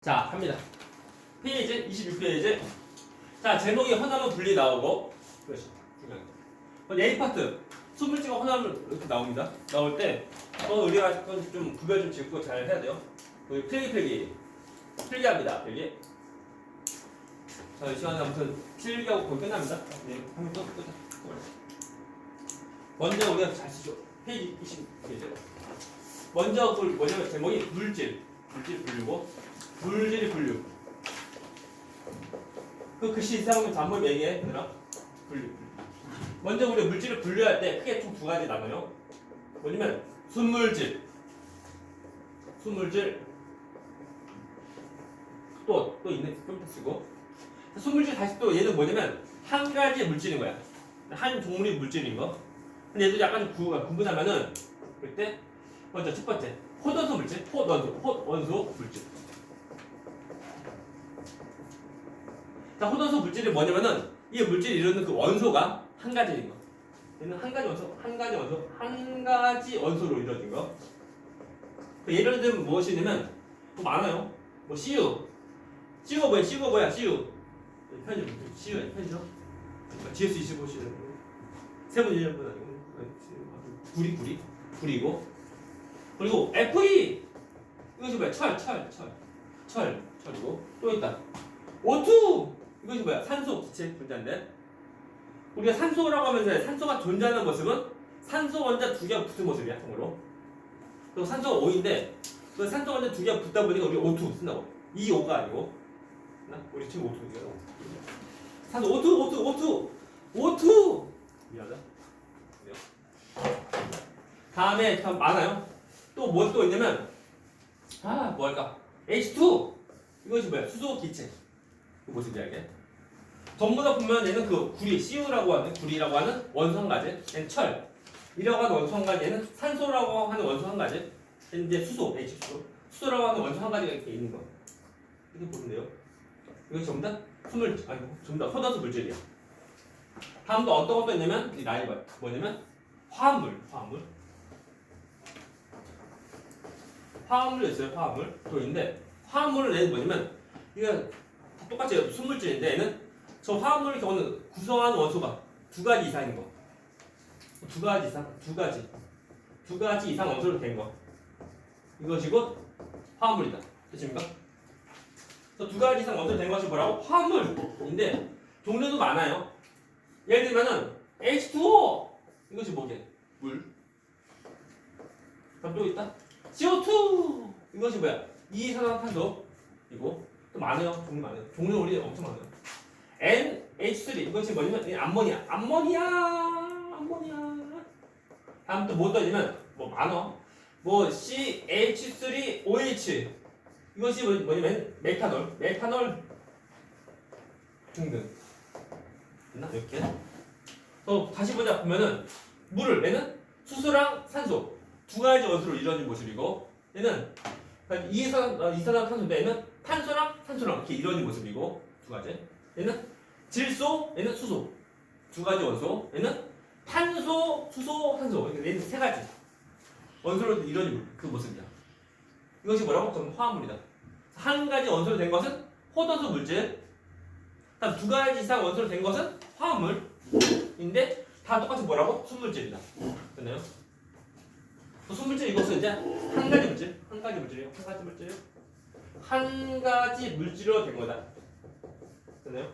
자, 갑니다. 페이지 26페이지. 자, 제목이 혼합물 분리 나오고, 그렇지. A 파트 수물질과 혼합물 이렇게 나옵니다. 나올 때, 우리가 좀 구별 좀 짓고 잘 해야 돼요. 여기 필기합니다. 필기. 자, 이 시간에 아무튼 필기하고 거의 끝납니다. 네, 한번 또. 먼저 우리가 잘 쓰죠. 페이지 26페이지. 먼저 뭐냐면 제목이 물질 분류고. 물질이 분류. 그 글씨 이상하면 단문 얘기해, 얘들아. 분류. 먼저 우리 물질을 분류할 때 크게 총 두 가지 나눠요. 뭐냐면 순물질. 또 있네. 좀 쓰고. 순물질 다시 또 얘는 뭐냐면 한 가지 물질인 거야. 한 종류의 물질인 거. 근데 얘도 약간 구분하면은 그때 먼저 첫 번째 호원소 물질, 호원소 물질. 자, 호원소 물질이 뭐냐면은 이 물질이 이루는 그 원소가 한 가지인 거. 얘는 한 가지 원소로 이루어진 거. 예를 들면 무엇이냐면 뭐 많아요. 뭐 CU 뭐야? CU 편의죠. GS25 세분 1년분 아니고 구리고. 그리고 FE 이것이 뭐야? 철이고. 또 있다. O2 이것이 뭐야? 산소 기체 존재인데, 우리가 산소라고 하면서 산소가 존재하는 모습은 산소 원자 두 개가 붙은 모습이야, 통으로. 그리고 산소가 O인데 그 산소 원자 두 개가 붙다 보니까 우리 O2 쓴다고. 이 O가 아니고, 우리 지금 O2 산소 O2 미안하다. 다음에 참 많아요. 또 뭐 또 있냐면 뭐 할까? H2 이것이 뭐야? 수소 기체. 그 모습이야 이게. 전부 다 보면 얘는 그 CU라고 하는 구리라고 하는 원소 한 가지, 얘는 철이라고 하는 원소 한 가지, 얘는 산소라고 하는 원소 한 가지, 얘는 이제 수소라고 하는 원소 한 가지가 이렇게 있는 거. 이렇게 보면 돼요. 이거 전부 다 전부 다 호단수 물질이야. 다음도 어떤 것도 있냐면 이 라인 뭐냐면 화합물도 있어요. 화합물 또 있는데, 화합물은 얘는 뭐냐면 이거 똑같이 순물질인데 얘는 저 화합물의 경우는 구성하는 원소가 두 가지 이상인 거. 두 가지 이상 원소로 된 거. 이것이 곧 화합물이다. 됐습니까? 두 가지 이상 원소로 된 것이 뭐라고? 화합물인데 종류도 많아요. 예를 들면은 H2O 이것이 뭐게? 물. 그럼 또 있다. CO2 이것이 뭐야? 이산화탄소이고. 또 많아요. 종류 우리 엄청 많아요. NH3 이것이 뭐냐면 암모니아. 다음 또 뭐 떠지면 뭐 많어. 뭐 CH3OH 이것이 뭐냐면 메탄올 등등. 됐나? 이렇게. 또 다시 보자 보면은 물을 얘는 수소랑 산소 두 가지 원소로 이루어진 모습이고, 얘는 이산화탄소인데 얘는 탄소랑 산소랑 이렇게 이루어진 모습이고 두 가지. 얘는 질소, 얘는 수소 두 가지 원소. 얘는 탄소, 수소, 산소. 얘는 세 가지 원소로 이루어진 그 모습이야. 이것이 뭐라고? 전부 화합물이다. 한 가지 원소로 된 것은 호도수 물질. 다음 두 가지 이상 원소로 된 것은 화합물인데 다 똑같이 뭐라고? 순물질이다. 됐나요? 순물질 이것은 이제 한 가지 물질로 된 거다. 됐나요?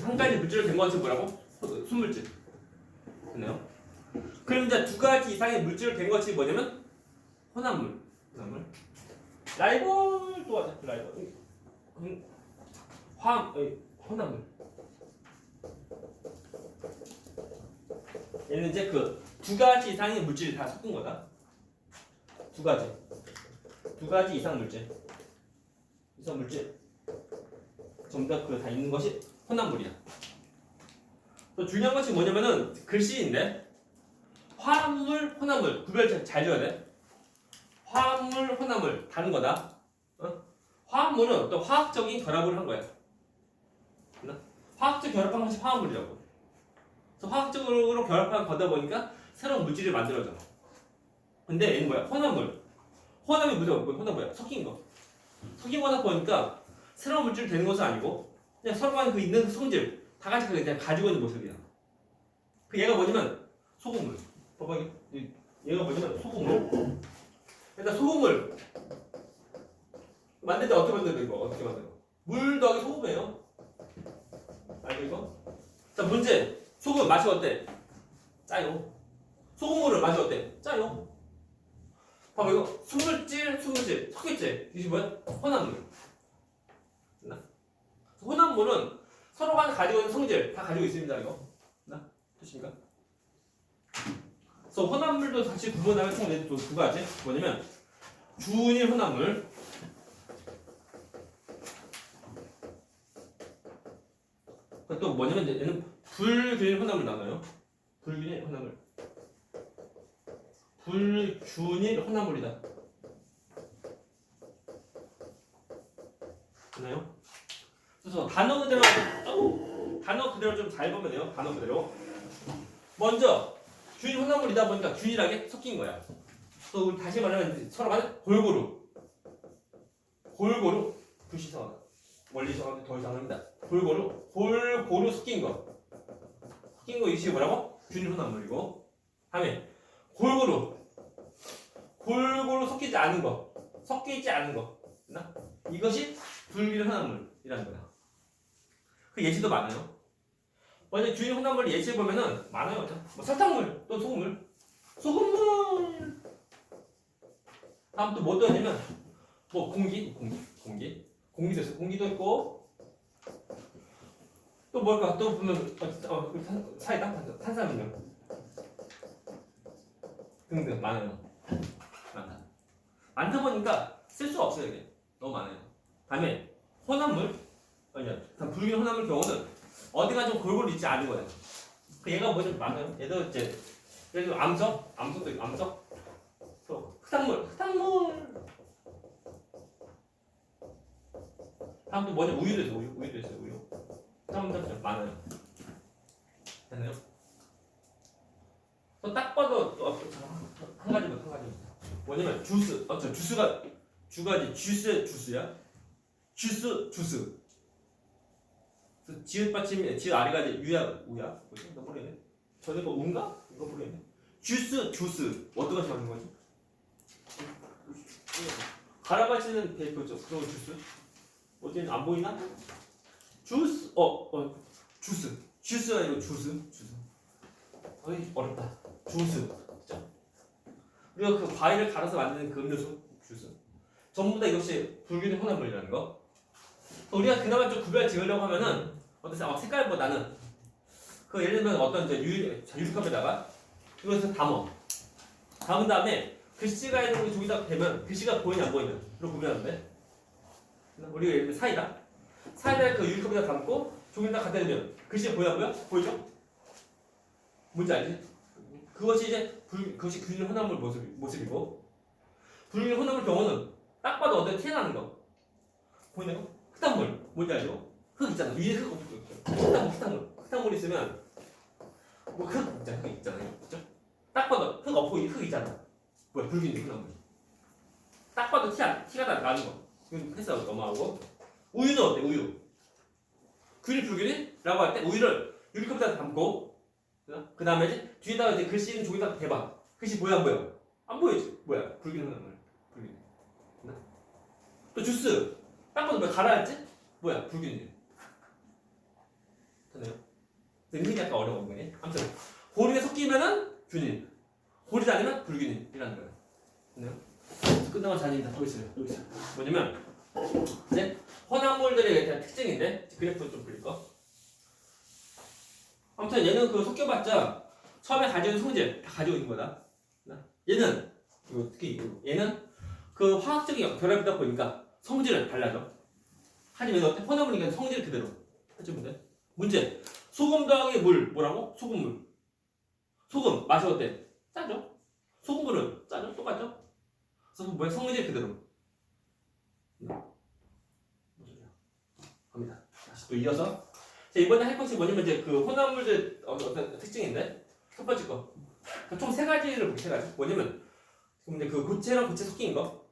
한 가지 물질로 된 것은 뭐라고? 순물질. 됐나요? 그럼 이제 두 가지 이상의 물질로 된 것이 뭐냐면 혼합물. 라이볼 또 하자. 혼합물. 얘는 이제 그 두 가지 이상의 물질이 다 섞은 거다. 두 가지 이상 물질. 전부 다 다 있는 것이 혼합물이야. 또 중요한 것이 뭐냐면은 글씨인데, 화합물, 혼합물 구별 잘 줘야 돼. 화합물, 혼합물 다른 거다. 화합물은 어떤 화학적인 결합을 한 거야. 화학적 결합한 것이 화합물이라고. 그래서 화학적으로 결합한 거다 보니까 새로운 물질이 만들어져. 근데 얘는 뭐야? 혼합물. 혼합이 무조건 혼합 뭐야? 섞인 거. 석유보다 보니까 새로운 물질이 되는 것은 아니고 그냥 서로 간에 그 있는 성질 다 같이 그냥 가지고 있는 모습이야. 그 얘가 뭐냐면 소금물. 봐봐 얘가 뭐냐면 소금물. 일단 소금물 만들 때 어떻게 만들어 이거? 어떻게 만들어? 물 더하기 소금이에요. 알죠 이거? 자 문제. 소금 맛이 어때? 짜요. 소금물을 맛이 어때? 짜요. 봐봐 이거 순물질 섞였지? 이게 뭐야? 혼합물. 혼합물은 서로 간에 가지고 있는 성질 다 가지고 있습니다 이거. 됐습니까? 그래서 혼합물도 다시 구분하면 총 두 가지. 뭐냐면 주운일 혼합물. 또 뭐냐면 얘는 불균일 혼합물 나눠요. 불균일 혼합물. 불균일 혼합물이다. 됐나요? 그래서 단어 그대로 좀 잘 보면 돼요. 단어 그대로. 먼저 균일 혼합물이다 보니까 균일하게 섞인 거야. 또 우리 다시 말하면 서로 간에 골고루 불시선 원리 시선 더 이상 합니다. 골고루 섞인 거 이것이 뭐라고? 균일 혼합물이고. 다음에 골고루 섞이지 않은 거 이것이 불균일 혼합물이라는 거야. 그 예시도 많아요. 먼저 균일 혼합물 예시해 보면은 많아요. 뭐 설탕물 또 소금물. 다음 또 뭐 떠냐면 뭐 공기도 있어. 공기도 있고 또 뭘까? 또 보면 사이다 탄산음료 등등 많아요. 많다 보니까 쓸 수가 없어요. 이게 너무 많아요. 다음에 혼합물 불균 혼합물 경우는 어디가 좀 골고루 있지 않은 거예요. 그 얘가 뭐 좀 많아요. 얘도 이제 예를 들어 암석도 있고 암석 또 흙탕물 다음 또 뭐냐 우유도 있어요. 우유 좀 많아요. 됐나요? 또 딱 봐도 한 가지 뭐냐면 주스가 주가지 주스야. 주스 지읒 받침이 지읒 아래가 이제 우야 뭐지? 너 모르겠네. 저는 뭐 운가? 이거 모르겠네. 주스 어떤 것이 맞는 거지? 갈아마시는 그죠? 그런 주스 어디는 안 보이나? 주스가 아니고 주스 어이 어렵다. 주스 진짜 우리가 그 과일을 갈아서 만드는 그 음료수 주스 전부 다 이것이 불균일 혼합물이라는 거. 우리가 그나마 좀 구별 지으려고 하면은 어떠세요? 색깔보다는 그 예를 들면 어떤 이제 유리컵에다가 이것을 담은 다음에 글씨가 있는 거 저기다 대면 글씨가 보이냐 안 보이냐 이렇게 구별하는데 우리가 예를 들면 사이다 그 유리컵에다 담고 종이에다 갖다 대면 글씨가 보여? 보이죠? 뭔지 알지? 그것이 이제 그것이 균일 혼합물 모습이고 불균일 혼합물 경우는 딱 봐도 어떤 튀어나오는 거 보이나요? 흙탕물 뭔지 알죠? 흙 있잖아. 위에 흙 없고 흙탕물 있으면 뭐 흙 있잖아요. 그죠? 딱 봐도 흙 없고 흙 있잖아. 뭐야 불균일 혼합물. 딱 봐도 티가 나는 거. 이건 패스 넘어가고 우유는 어때? 우유. 균일 불균일이라고 할 때 우유를 유리컵에다 담고 그 다음에 이제 뒤에다가 이제 글씨 있는 종이에다 대봐. 글씨 보여 안 보여? 안 보이지? 뭐야 불균일 혼합물. 불균일. 또 주스. 딱 봐도 뭐 갈아야지? 뭐야 불균일. 됐나요? 은근히 약간 어려운 거네. 아무튼 고리가 섞이면은 균일, 고리지 않으면 불균일이라는 거예요. 됐나요? 끝나면 잔인다. 또 있어요. 뭐냐면 이제 혼합물들의 대한 특징인데 그래프 좀 그릴 거. 아무튼 얘는 그 섞여봤자 처음에 가지고 있는 성질 다 가지고 있는 거다. 얘는 특히 얘는 그 화학적인 결합이다 보니까 성질은 달라져. 하지만 어때? 혼합물이니까 성질 그대로 해주면 돼. 문제. 소금 더하기 물 뭐라고? 소금물. 소금 맛이 어때? 짜죠? 소금물은 짜죠? 똑같죠? 그래서 뭐야? 성질 그대로. 갑니다. 다시 또 이어서. 자, 이번에 할 것이 뭐냐면 이제 그 혼합물들 어떤 특징인데 첫 번째 거. 총 세 가지를 볼게. 세 가지. 뭐냐면 이제 그 고체랑 고체 섞인 거.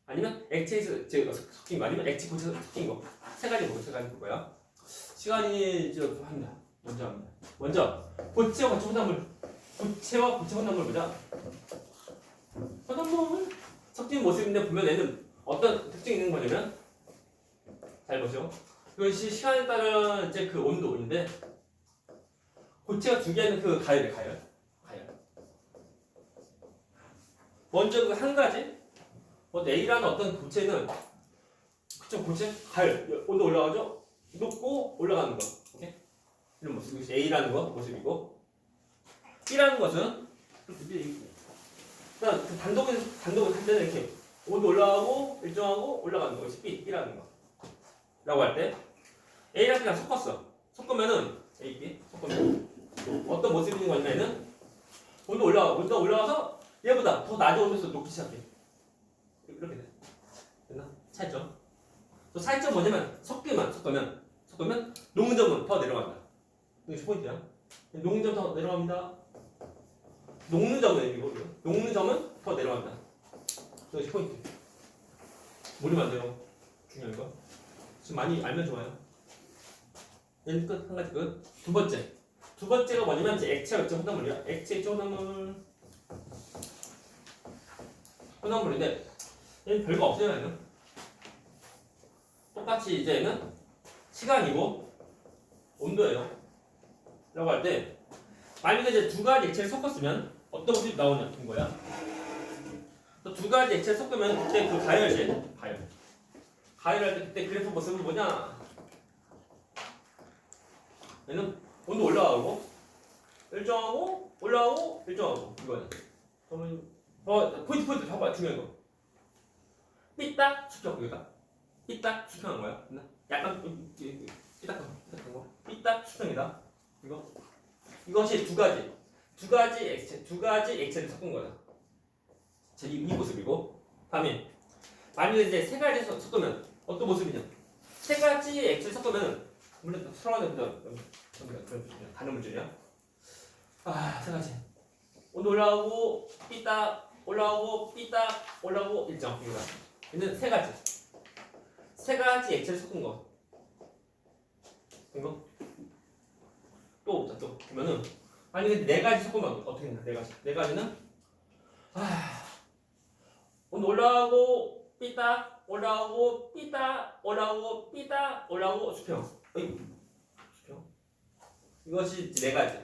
아니면 액체에서 섞인 거 아니면 액체 고체에서 섞인 거. 세 가지 볼 거야. 시간이 이제 합니다. 먼저 합니다. 먼저 고체와 고체 혼합물. 고체와 고체 혼합물 보자. 혼합물 섞인 모습인데 보면 얘는 어떤 특징이 있는 거냐면 잘 보세요. 이것이 시간에 따른 이제 그 온도인데 고체가 두 개는 그 가열. 먼저 그 한 가지 A라는 어떤 고체는 그쵸 고체 가열 온도 올라가죠. 높고 올라가는 거. 오케이? 이런 모습. 이것이 A라는 거 모습이고 B라는 것은 그냥 그 단독을 할 때는 이렇게 온도 올라가고 일정하고 올라가는 것이 B라는 거. 라고 할 때 A랑 B랑 섞으면은 A, B 섞으면 어떤 모습인 거냐면은 온도 올라가서 얘보다 더 낮은 온도에서 녹기 시작해. 이렇게 돼. 됐나? 차이점. 또 차이점 뭐냐면 섞으면 녹는 점은 더 내려간다. 이게 포인트야. 녹는 점 더 내려갑니다. 녹는 점은 더 내려간다. 이것이 포인트. 모르면 안 돼요. 중요한 거. 지금 많이 알면 좋아요. 얘는 끝. 한 가지 끝. 두 번째가 뭐냐면 이제 액체와 액체 혼합물이야. 액체 액체 혼합물인데 얘는 별거 없어요. 얘는 똑같이 이제 얘는 시간이고 온도예요. 라고 할 때 만약에 이제 두 가지 액체를 섞었으면 어떤 모습이 나오냐는 거야. 또 두 가지 액체를 섞으면 그때 그 가열할 때 그때 그래프 모습은 뭐냐? 얘는 온도 올라가고 일정하고 올라가고 일정하고 이거야. 그러면 포인트 봐봐. 중요한 거. 삐딱 수평 여기다. 삐딱 수평한 거야. 약간 삐딱한 거. 삐딱 수평이다. 이것이 두 가지 액체를 섞은 거야. 이 모습이고. 다음에 만약에 이제 세 가지 섞으면 어떤 모습이냐? 세 가지 액체를 섞으면 물론 서로는 다른 문제냐? 세 가지. 온도 올라오고 삐딱 올라오고 일정 이거다. 얘는 세 가지 액체를 섞은 거. 이거 또 보면은 만약에 네 가지 섞으면 어떻게 되나? 네 가지는 온도 올라오고 삐딱 올라오고 수평. 수평. 이것이 네 가지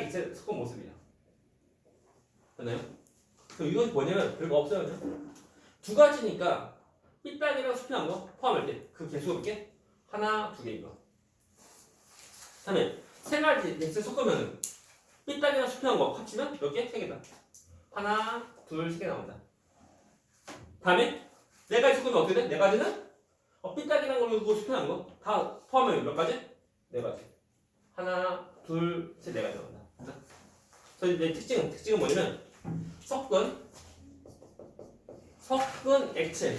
액체 섞은 모습이야. 됐나요? 이것이 뭐냐면 별거 없어요. 그냥. 두 가지니까 삐딱이랑 수평한 거 포함할 때 그 개수가 몇 개? 하나, 두 개인 거. 다음에 세 가지 액체 섞으면 삐딱이랑 수평한 거 합치면 몇 개? 세 개다. 하나, 둘, 세 개 나온다. 다음에 네 가지 섞으면 어떻게 돼? 네 가지는 삐딱이랑 걸고 수평한 거 다 포함하면 몇 가지? 네 가지. 하나, 둘, 셋, 네 가지 나온다. 그래서 이제 특징은 뭐냐면 섞은 액체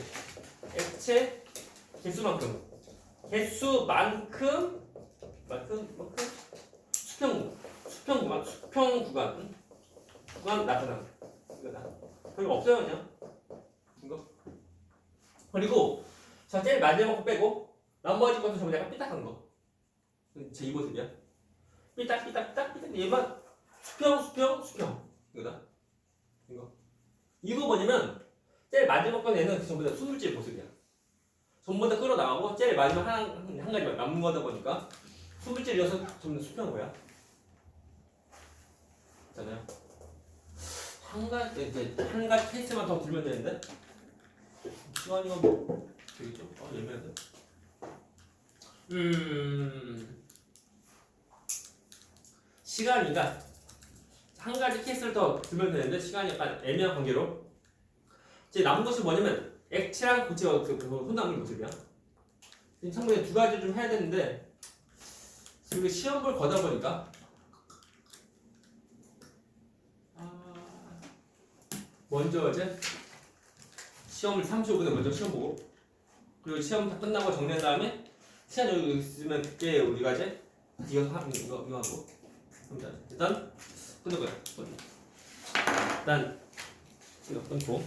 개수만큼 수평 구간 나타나. 이거다. 별거 없어요 그냥. 이거. 그리고 자 제일 마지막 거 빼고 나머지 것은 전부 약간 삐딱한 거. 제 이 모습이야. 삐딱 얘만 수평 이거다. 이거 뭐냐면 제일 마지막 건 얘는 그 전부 다 수물질 모습이야. 전부 다 끌어나가고 제일 마지막 한 가지만 남는 거다 보니까 수물질이어서 전부 다 수평한 거야. 있잖아요. 한 가지 케이스만 더 들면 되는데 시간이가 뭐 되겠죠? 예매한데. 시간이가 한 가지 케이스를 더 들면 되는데 시간이 약간 애매한 관계로 이제 남은 것이 뭐냐면 액체랑 고체와 그 혼합물 모습이야. 참고로 두 가지 좀 해야 되는데 지금 시험 볼 거다 보니까 먼저 이제 시험을 35분에 먼저 시험 보고 그리고 시험 다 끝나고 정리한 다음에 시간 여기 있으면 그때 우리가 이제 이거 하고 일단 끊을 거야. 일단 이거 끊고